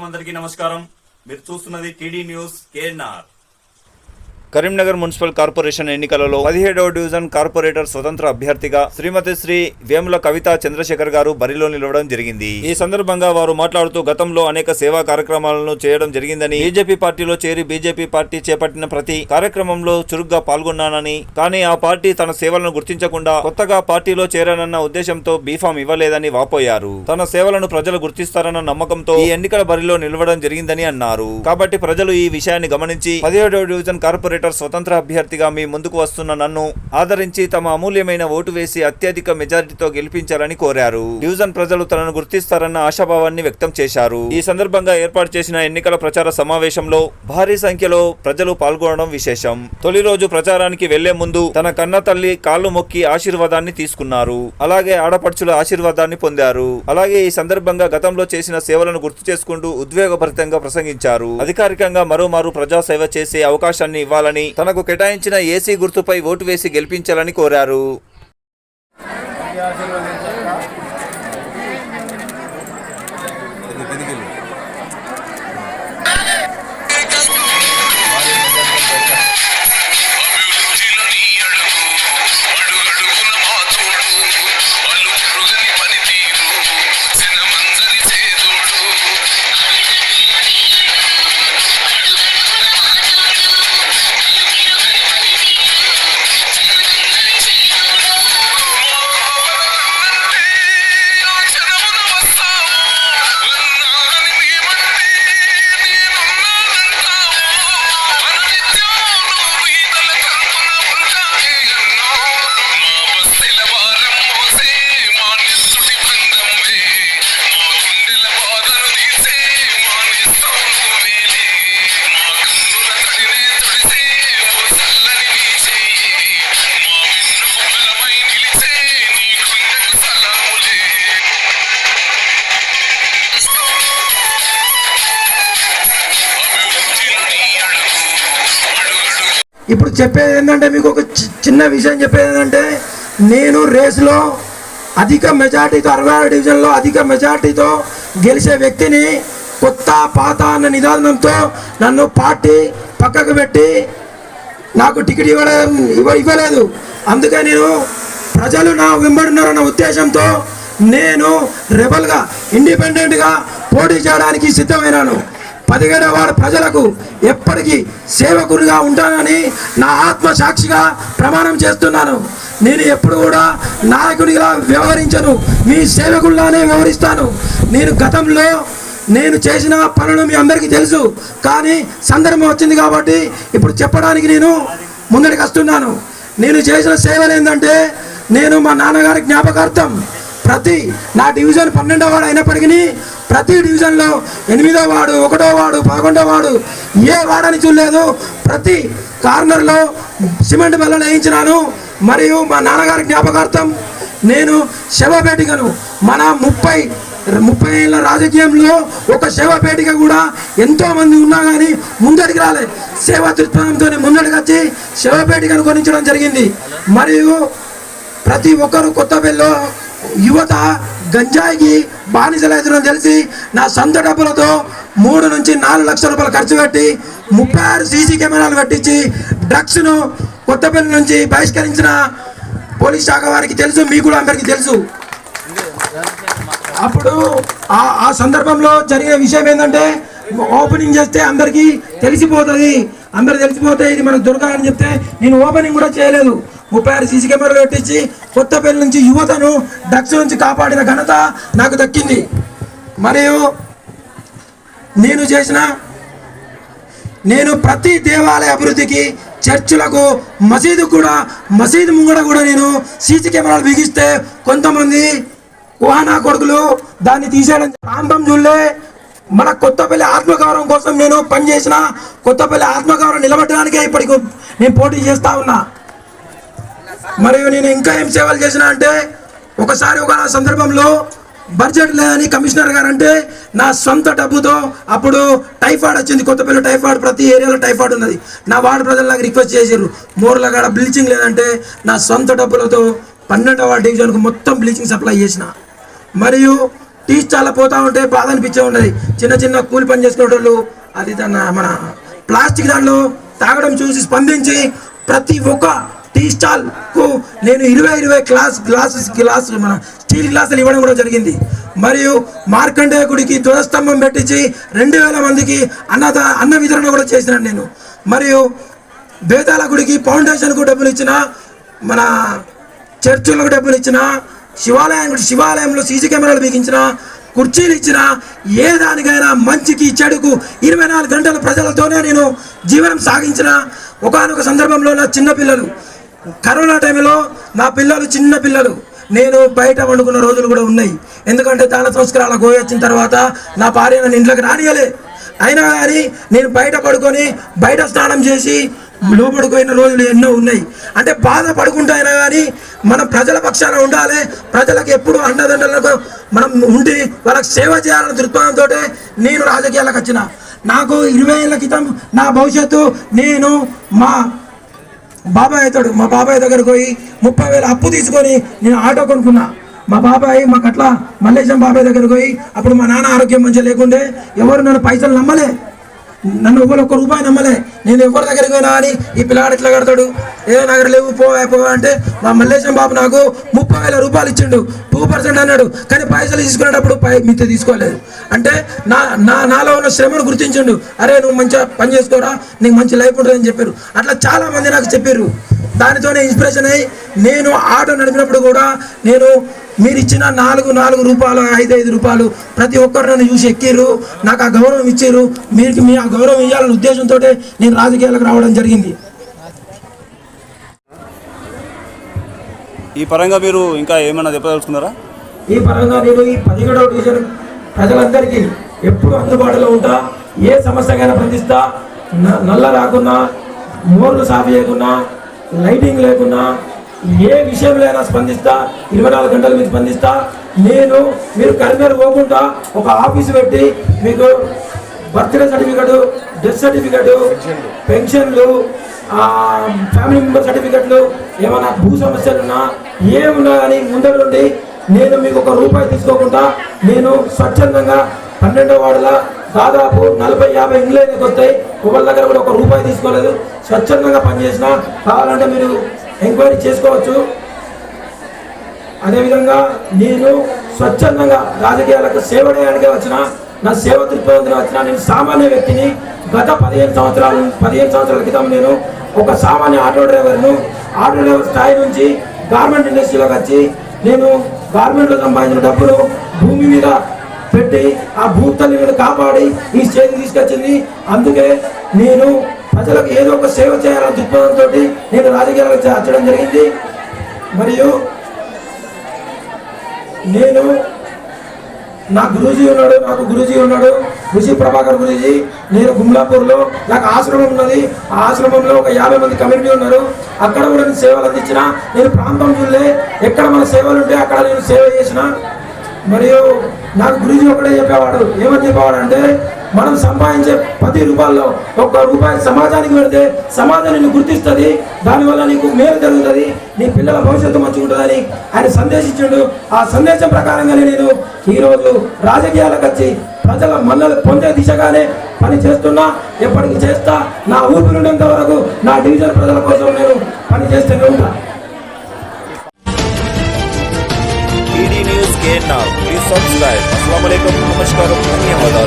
అందరికీ నమస్కారం. మీరు చూస్తున్నది TD news KNR. Karimnagar municipal corporation ఎన్నికలలో 17వ డివిజన్ కార్పొరేటర్ స్వతంత్ర అభ్యర్థిగా శ్రీమతి శ్రీ వేముల కవితా చంద్రశేఖర్ గారు బరిలో నిలవడం జరిగింది. ఈ సందర్భంగా వారు మాట్లాడుతూ గతంలో అనేక సేవా కార్యక్రమాలను చేయడం జరిగిందని, బీజేపీ పార్టీలో చేరి బీజేపీ పార్టీ చేపట్టిన ప్రతి కార్యక్రమంలో చురుగ్గా పాల్గొన్నానని, కానీ ఆ పార్టీ తన సేవలను గుర్తించకుండా కొత్తగా పార్టీలో చేరానన్న ఉద్దేశంతో బీఫామ్ ఇవ్వలేదని వాపోయారు. తన సేవలను ప్రజలు గుర్తిస్తారన్న నమ్మకంతో ఈ ఎన్నికల బరిలో నిలవడం జరిగిందని అన్నారు. కాబట్టి ప్రజలు ఈ విషయాన్ని గమనించి 17వ డివిజన్ కార్పొరేటర్ స్వతంత్ర అభ్యర్థిగా మీ ముందుకు వస్తున్న నన్ను ఆదరించి తమ అమూల్యమైన ఓటు వేసి అత్యధిక మెజారిటీతో గెలిపించాలని కోరారు. డివిజన్ ప్రజలు తనను గుర్తిస్తారన్న ఆశాభావాన్ని వ్యక్తం చేశారు. ఈ సందర్భంగా ఏర్పాటు చేసిన ఎన్నికల ప్రచార సమావేశంలో భారీ సంఖ్యలో ప్రజలు పాల్గొనడం విశేషం. తొలి రోజు ప్రచారానికి వెళ్లే ముందు తన కన్న తల్లి కాళ్లు మొక్కి ఆశీర్వాదాన్ని తీసుకున్నారు. అలాగే ఆడపడుచుల ఆశీర్వాదాన్ని పొందారు. అలాగే ఈ సందర్భంగా గతంలో చేసిన సేవలను గుర్తు చేసుకుంటూ ఉద్వేగభరితంగా ప్రసంగించారు. అధికారికంగా మరోమారు ప్రజాసేవ చేసే అవకాశాన్ని ఇవ్వాలని, తనకు కేటాయించిన ఏసీ గుర్తుపై ఓటు వేసి గెలిపించాలని కోరారు. ఇప్పుడు చెప్పేది ఏంటంటే, మీకు ఒక చిన్న విషయం చెప్పేది ఏంటంటే, నేను రేసులో అధిక మెజార్టీతో 66 డివిజన్లో అధిక మెజార్టీతో గెలిచే వ్యక్తిని కొత్త పాత అన్న నిదానంతో నన్ను పార్టీ పక్కకు పెట్టి నాకు టికెట్ ఇవ్వలేదు. అందుకే నేను ప్రజలు నా వెంబడున్నారన్న ఉద్దేశంతో నేను రెబల్గా ఇండిపెండెంట్గా పోటీ చేయడానికి సిద్ధమైనాను. 17వ వార్డు ప్రజలకు ఎప్పటికీ సేవకునిగా ఉంటానని నా ఆత్మసాక్షిగా ప్రమాణం చేస్తున్నాను. నేను ఎప్పుడు కూడా నాయకునిగా వ్యవహరించను, మీ సేవకుల్లానే వ్యవహరిస్తాను. నేను గతంలో నేను చేసిన పనులు మీ అందరికీ తెలుసు, కానీ సందర్భం వచ్చింది కాబట్టి ఇప్పుడు చెప్పడానికి నేను ముందడికి వస్తున్నాను. నేను చేసిన సేవలు ఏంటంటే, నేను మా నాన్నగారి జ్ఞాపకార్థం ప్రతి నా డివిజన్ 12వ వార్డు అయినప్పటికీ ప్రతి డివిజన్లో 8వ వార్డు, 1వ వార్డు, 11వ వార్డు ఏ వార్డని చూడలేదు. ప్రతి కార్నర్లో సిమెంట్ బల్లలు వేయించినాను. మరియు మా నాన్నగారి జ్ఞాపకార్థం నేను శవపేటికను, మన 30 ఏళ్ళ రాజకీయంలో ఒక శవపేటిక కూడా ఎంతోమంది ఉన్నా కానీ ముందడికి రాలే. సేవా దృక్పథంతో ముందడికి వచ్చి శవపేటికను కొనించడం జరిగింది. మరియు ప్రతి ఒక్కరు కొత్తపల్లిలో యువత గంజాయికి బానిసలైతుందని తెలిసి నా సొంత డబ్బులతో 3 నుంచి 4 లక్షల రూపాయలు ఖర్చు పెట్టి 36 సీసీ కెమెరాలు పెట్టించి డ్రగ్స్ను కొత్తపల్లి నుంచి బహిష్కరించిన పోలీస్ శాఖ వారికి తెలుసు, మీకు కూడా అందరికీ తెలుసు. అప్పుడు ఆ సందర్భంలో జరిగిన విషయం ఏంటంటే, ఓపెనింగ్ చేస్తే అందరికీ తెలిసిపోతుంది, తెలిసిపోతే ఇది మనకు దొరకాలని చెప్తే నేను ఓపెనింగ్ కూడా చేయలేదు. 36 సీసీ కెమెరాలు పెట్టించి కొత్తపల్లి నుంచి యువతను డ్రగ్స్ నుంచి కాపాడిన ఘనత నాకు దక్కింది. మరియు నేను ప్రతి దేవాలయ అభివృద్ధికి, చర్చిలకు, మసీదు ముంగడ కూడా నేను సీసీ కెమెరాలు బిగిస్తే కొంతమంది కుహానా కొడుకులు దాన్ని తీసేయడం ప్రాంతం చూడలే. మన కొత్తపల్లి ఆత్మగౌరవం కోసం నేను పనిచేసిన, కొత్తపల్లి ఆత్మగౌరవం నిలబెట్టడానికే ఇప్పటికి నేను పోటీ చేస్తా ఉన్నా. మరియు నేను ఇంకా ఏం సేవలు చేసిన అంటే, ఒకసారి ఒక సందర్భంలో బడ్జెట్ లేదని కమిషనర్ గారు అంటే నా సొంత డబ్బుతో, అప్పుడు టైఫాయిడ్ వచ్చింది, కొత్తపల్లి టైఫాయిడ్, ప్రతి ఏరియాలో టైఫాయిడ్ ఉన్నది. నా వార్డు ప్రజలు నాకు రిక్వెస్ట్ చేశారు, మోర్లగాడ బ్లీచింగ్ లేదంటే నా సొంత డబ్బులతో 12వ డివిజన్కు మొత్తం బ్లీచింగ్ సప్లై చేసిన. మరియు టీ స్టాల్లో పోతా ఉంటే బాధ అనిపించే ఉండదు. చిన్న చిన్న కూలి పని చేసుకునే వాళ్ళు అది మన ప్లాస్టిక్ దాంట్లో తాగడం చూసి స్పందించి ప్రతి ఒక్క టీ స్టాల్ కు నేను 20 గ్లాసు మన స్టీల్ గ్లాసులు ఇవ్వడం కూడా జరిగింది. మరియు మార్కండేయ గుడికి ధ్వజస్తంభం పెట్టించి 2000 మందికి అన్న వితరణ కూడా చేసినాను నేను. మరియు బేతాల గుడికి ఫౌండేషన్కు డబ్బులు ఇచ్చిన, మన చర్చిలకు డబ్బులు ఇచ్చిన, శివాలయంలో సీసీ కెమెరాలు బిగించిన, కుర్చీలు ఇచ్చిన, ఏ దానికైనా మంచికి చెడుకు 24 గంటలు ప్రజలతోనే నేను జీవనం సాగించిన. ఒకానొక సందర్భంలో నా చిన్న పిల్లలు కరోనా టైంలో నా పిల్లలు చిన్న పిల్లలు నేను బయట వండుకున్న రోజులు కూడా ఉన్నాయి. ఎందుకంటే దాన సంస్కారాలకు పోయి వచ్చిన తర్వాత నా భార్య నన్ను ఇంట్లోకి రానియలే. అయినా కానీ నేను బయట పడుకొని బయట స్నానం చేసి లోపడిపోయిన రోజులు ఎన్నో ఉన్నాయి. అంటే బాధ పడుకుంటా అయినా కానీ మనం ప్రజల పక్షాన ఉండాలి, ప్రజలకు ఎప్పుడు అండదండలకు మనం ఉండి వాళ్ళకి సేవ చేయాలన్న దృక్పథంతో నేను రాజకీయాలకు వచ్చిన. నాకు 20 ఏళ్ళ క్రితం నా భవిష్యత్తు నేను మా బాబాయ్ అవుతాడు, మా బాబాయ్ దగ్గరకు పోయి 30,000 అప్పు తీసుకొని నేను ఆటో కొనుక్కున్నా. మా బాబాయ్ మా కట్ల మల్లేశం బాబాయ్ దగ్గరకు పోయి, అప్పుడు మా నాన్న ఆరోగ్యం మంచిగా లేకుండే ఎవరు నన్ను పైసలు నమ్మలే, నన్ను ఎవరు ఒక్క రూపాయి నమ్మలే. నేను ఎవరి దగ్గరికి పోయినా అని ఈ పిల్లాడు ఎట్లా కడతాడు, ఏ నగర లేవు పో అంటే మా మల్లేశం బాబు నాకు 30,000 రూపాయలు ఇచ్చిండు, 2% అన్నాడు. కానీ పైసలు తీసుకునేటప్పుడు మీతో తీసుకోలేదు. అంటే నాలో ఉన్న శ్రమను గుర్తించిండు. అరే నువ్వు మంచిగా పని చేసుకోరా, నీకు మంచి లైఫ్ ఉంటుందని చెప్పారు. అట్లా చాలా మంది నాకు చెప్పారు. దానితోనే ఇన్స్పిరేషన్ అయ్యి నేను ఆటో నడిపినప్పుడు కూడా నేను మీరు ఇచ్చిన 4 రూపాయలు 5 రూపాయలు ప్రతి ఒక్కరు నన్ను చూసి ఎక్కిర్రు, నాకు ఆ గౌరవం ఇచ్చారు. మీ ఆ గౌరవం ఇవ్వాలనే ఉద్దేశంతో నేను రాజకీయాలకు రావడం జరిగింది. ఈ పరంగా మీరు ఇంకా ఏమైనా చెప్పదలుచుకున్నారా? ఈ పరంగా నేను ఈ 17వ డివిజన్ ప్రజలందరికీ ఎప్పుడు అందుబాటులో ఉంటా, ఏ సమస్యకైనా స్పందిస్తా. నల్ల రాకున్నా, మోర్లు సాఫ్ చేయకున్నా, లైటింగ్ లేకున్నా, ఏ విషయంలో అయినా స్పందిస్తా. 24 గంటలు మీకు స్పందిస్తా. మీరు కరీంనగర్ పోకుండా ఒక ఆఫీసు పెట్టి మీకు బర్త్డే సర్టిఫికెట్, డెత్ సర్టిఫికెట్, పెన్షన్లు, ఫ్యామిలీ మెంబర్ సర్టిఫికెట్లు, ఏమైనా భూ సమస్యలున్నా ఏమున్నా కానీ ముందర నుండి నేను మీకు 1 రూపాయి తీసుకోకుండా నేను స్వచ్ఛందంగా 12వ వార్డులో దాదాపు 40-50 ఇండ్లు వస్తాయి. ఒకళ్ళ దగ్గర కూడా 1 రూపాయి తీసుకోలేదు, స్వచ్ఛందంగా పనిచేసిన. కావాలంటే మీరు ఎంక్వైరీ చేసుకోవచ్చు. అదేవిధంగా నేను స్వచ్ఛందంగా రాజకీయాలకు సేవ చేయడానికి వచ్చిన, నా సేవ దృక్పథంతో వచ్చిన నేను సామాన్య వ్యక్తిని. గత 15 సంవత్సరాల క్రితం నేను ఒక సామాన్య ఆటో డ్రైవర్ను. ఆటో డ్రైవర్ స్థాయి నుంచి గార్మెంట్ ఇండస్ట్రీలోకి వచ్చి నేను గార్మెంట్లో సంపాదించిన డబ్బులు భూమి మీద పెట్టి ఆ భూతల్లిని కాపాడి ఈ స్టేజ్కి తీసుకొచ్చింది. అందుకే నేను ప్రజలకు ఏదో ఒక సేవ చేయాలన్న దృక్పథంతో నేను రాజకీయాలకు వచ్చడం జరిగింది. మరియు నేను నాకు గురూజీ ఉన్నాడు, ఋషి ప్రభాకర్ గురూజీ. నేను గుమ్లాపూర్లో నాకు ఆశ్రమం ఉన్నది. ఆ ఆశ్రమంలో ఒక 50 మంది కమ్యూనిటీ ఉన్నారు. అక్కడ కూడా నేను సేవలు అందించిన. నేను ప్రాంతం చూడలే, ఎక్కడ మన సేవలు ఉంటే అక్కడ నేను సేవ చేసిన. మరియు నాకు గురూజీ ఒకటే చెప్పేవాడు, ఏమని చెప్పేవాడు అంటే, మనం సంపాదించే 10 రూపాయల్లో 1 రూపాయి సమాజానికి పెడితే సమాజం నిన్ను గుర్తిస్తుంది, దానివల్ల నీకు మేలు జరుగుతుంది, నీ పిల్లల భవిష్యత్తు మంచిగా ఉంటుందని ఆయన సందేశించాడు. ఆ సందేశం ప్రకారంగానే నేను ఈరోజు రాజకీయాలకు వచ్చి ప్రజల మన్నలు పొందే దిశగానే పని చేస్తున్నా, ఎప్పటికీ చేస్తా. నా ఊపిరి ఉండేంత వరకు నా డివిజన్ ప్రజల కోసం నేను పని చేస్తూనే ఉంటా. News KNR, please subscribe. అస్సలాము అలైకుం, నమస్కారం, ధన్యవాదాలు.